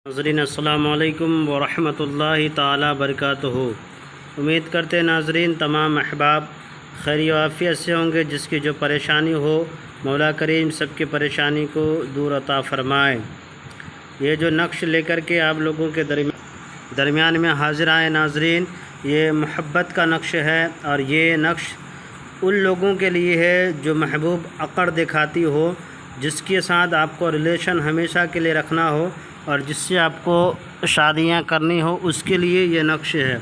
ناظرین السلام علیکم ورحمۃ اللہ تعالی وبرکاتہ۔ امید کرتے ہیں ناظرین تمام احباب خیر و عافیت سے ہوں گے۔ جس کی جو پریشانی ہو مولا کریم سب کی پریشانی کو دور عطا فرمائے۔ یہ جو نقش لے کر کے آپ لوگوں کے درمیان میں حاضر آئے ناظرین، یہ محبت کا نقش ہے، اور یہ نقش ان لوگوں کے لیے ہے جو محبوب عقر دکھاتی ہو، جس کے ساتھ آپ کو ریلیشن ہمیشہ کے لیے رکھنا ہو اور جس سے آپ کو شادیاں کرنی ہو، اس کے لیے یہ نقش ہے۔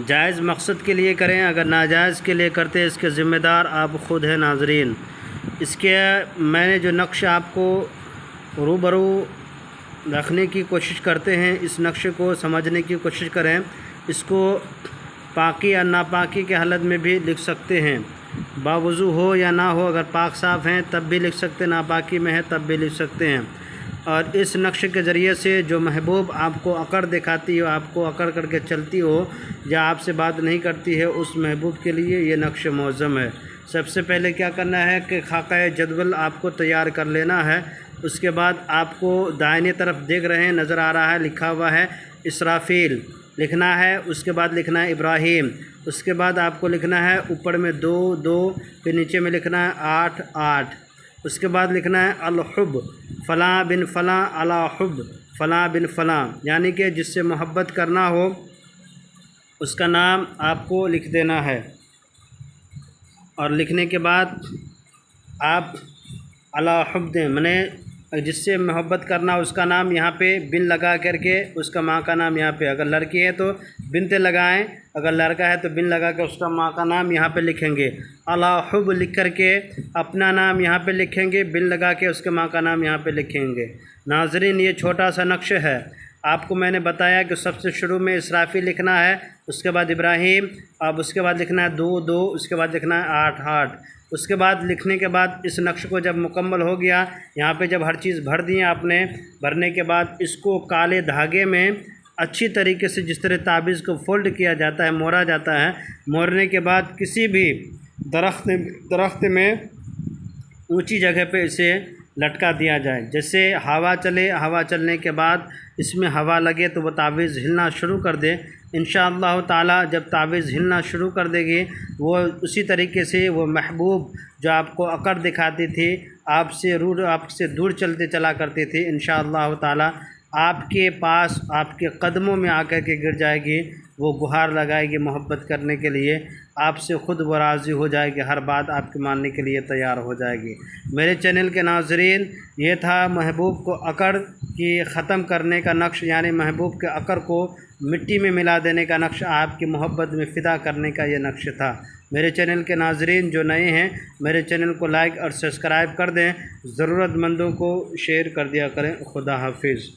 جائز مقصد کے لیے کریں، اگر ناجائز کے لیے کرتے اس کے ذمہ دار آپ خود ہیں ناظرین۔ اس کے میں نے جو نقش آپ کو روبرو رکھنے کی کوشش کرتے ہیں، اس نقش کو سمجھنے کی کوشش کریں۔ اس کو پاکی یا ناپاکی کے حالت میں بھی لکھ سکتے ہیں، باوضو ہو یا نہ ہو، اگر پاک صاف ہیں تب بھی لکھ سکتے ہیں، ناپاکی میں ہے تب بھی لکھ سکتے ہیں۔ اور اس نقش کے ذریعے سے جو محبوب آپ کو عقر دکھاتی ہو، آپ کو عقر کر کے چلتی ہو یا آپ سے بات نہیں کرتی ہے، اس محبوب کے لیے یہ نقش معظم ہے۔ سب سے پہلے کیا کرنا ہے کہ خاکہ جدول آپ کو تیار کر لینا ہے۔ اس کے بعد آپ کو دائنی طرف دیکھ رہے ہیں، نظر آ رہا ہے، لکھا ہوا ہے اسرافیل لکھنا ہے۔ اس کے بعد لکھنا ہے ابراہیم۔ اس کے بعد آپ کو لکھنا ہے اوپر میں 2 2، پھر نیچے میں لکھنا ہے 8 8۔ اس کے بعد لکھنا ہے الحب فلاں بن فلاں علی حب فلاں بن فلاں، یعنی کہ جس سے محبت کرنا ہو اس کا نام آپ کو لکھ دینا ہے۔ اور لکھنے کے بعد آپ علی حب دیں، میں جس سے محبت کرنا اس کا نام یہاں پہ بن لگا کر کے اس کا ماں کا نام یہاں پہ، اگر لڑکی ہے تو بنت لگائیں، اگر لڑکا ہے تو بن لگا کے اس کا ماں کا نام یہاں پہ لکھیں گے۔ علی حب لکھ کر کے اپنا نام یہاں پہ لکھیں گے، بن لگا کے اس کے ماں کا نام یہاں پہ لکھیں گے۔ ناظرین یہ چھوٹا سا نقش ہے، آپ کو میں نے بتایا کہ سب سے شروع میں اسرافیل لکھنا ہے، اس کے بعد ابراہیم، اب اس کے بعد لکھنا ہے 2 2، اس کے بعد لکھنا ہے 8 8۔ اس کے بعد لکھنے کے بعد اس نقش کو جب مکمل ہو گیا، یہاں پہ جب ہر چیز بھر دی آپ نے، بھرنے کے بعد اس کو کالے دھاگے میں اچھی طریقے سے جس طرح تعویذ کو فولڈ کیا جاتا ہے، موڑا جاتا ہے، موڑنے کے بعد کسی بھی درخت میں اونچی جگہ پہ اسے لٹکا دیا جائے۔ جیسے ہوا چلے، ہوا چلنے کے بعد اس میں ہوا لگے تو وہ تعویذ ہلنا شروع کر دے۔ انشاءاللہ تعالی جب تعویذ ہلنا شروع کر دے گی، وہ اسی طریقے سے وہ محبوب جو آپ کو عقر دکھاتی تھی، آپ سے دور چلتے چلا کرتی تھی، انشاءاللہ تعالی آپ کے پاس آپ کے قدموں میں آ کر کے گر جائے گی، وہ گہار لگائے گی محبت کرنے کے لیے، آپ سے خود وہ راضی ہو جائے گی، ہر بات آپ کے ماننے کے لیے تیار ہو جائے گی۔ میرے چینل کے ناظرین، یہ تھا محبوب کو عقر کی ختم کرنے کا نقش، یعنی محبوب کے عقر کو مٹی میں ملا دینے کا نقش، آپ کی محبت میں فدا کرنے کا یہ نقش تھا۔ میرے چینل کے ناظرین جو نئے ہیں، میرے چینل کو لائک اور سبسکرائب کر دیں، ضرورت مندوں کو شیئر کر دیا کریں۔ خدا حافظ۔